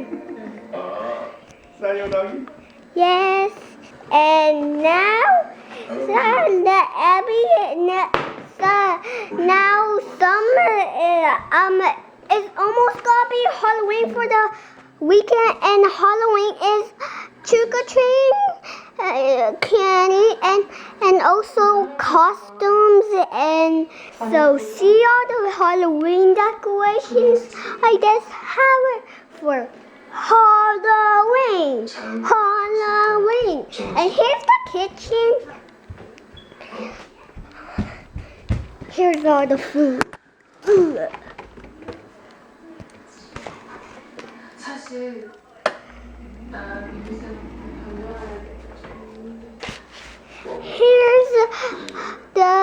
Is that your doggy? Yes. And now, now summer is almost gonna be Halloween for the weekend, and Halloween is trick or treating, candy, and also costumes, and so see all the Halloween decorations. I just have it for Halloween. And here's the kitchen. Here's all the food. 사실 난 요새 변명해야 돼. Here's the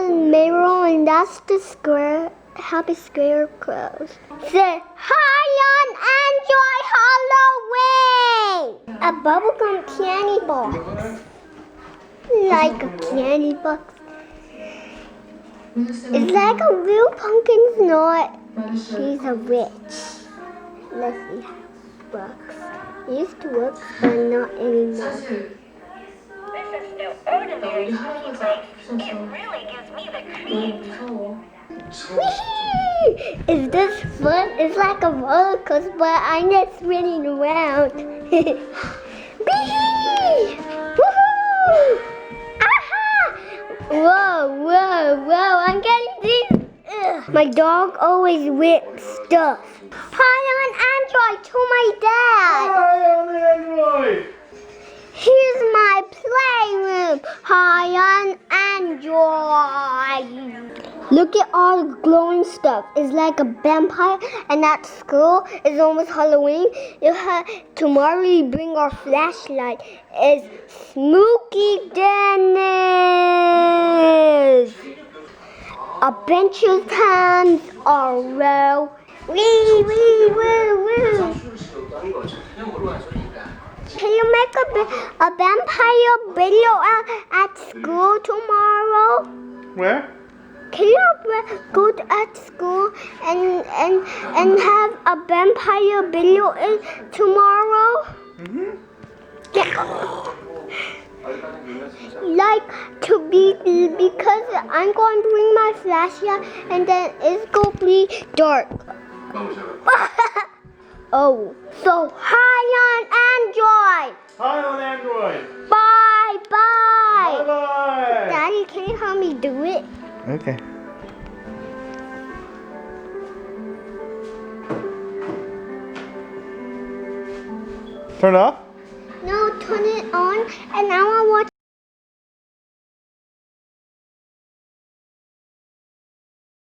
mirror, and that's the square. Happy scarecrows. Say hi on Android Halloween. A bubblegum candy box, like a candy box. It's like a real pumpkin's not. He's a witch. Let's see how it works. It used to work, but not anymore. 사실 This is no ordinary 우리 squeaky 할아버지가 place. It 없어서 really gives me the 너무 creeps. 무서워. Whee! Is this fun? It's like a roller coaster, but I'm just spinning around. Whee! Woohoo! Aha! Whoa! I'm getting this. Ugh. My dog always whips stuff. Hi on Android to my dad. Hi on Android. Here's my playroom. Hi on Android. Look at all the glowing stuff. It's like a vampire, and at school it's almost Halloween. Tomorrow we bring our flashlight. It's Spooky Dennis. Adventure times are real. Wee. Can you make a vampire video at school tomorrow? Where? Can you go at school and have a vampire video tomorrow? Mm-hmm. Yeah. Like to be, because I'm going to bring my flashlight, and then it's going to be dark. Oh, so hi on Android. Hi on Android. Bye. Bye. Daddy, can you help me do it? Okay. Turn off. No, turn it on, and now I want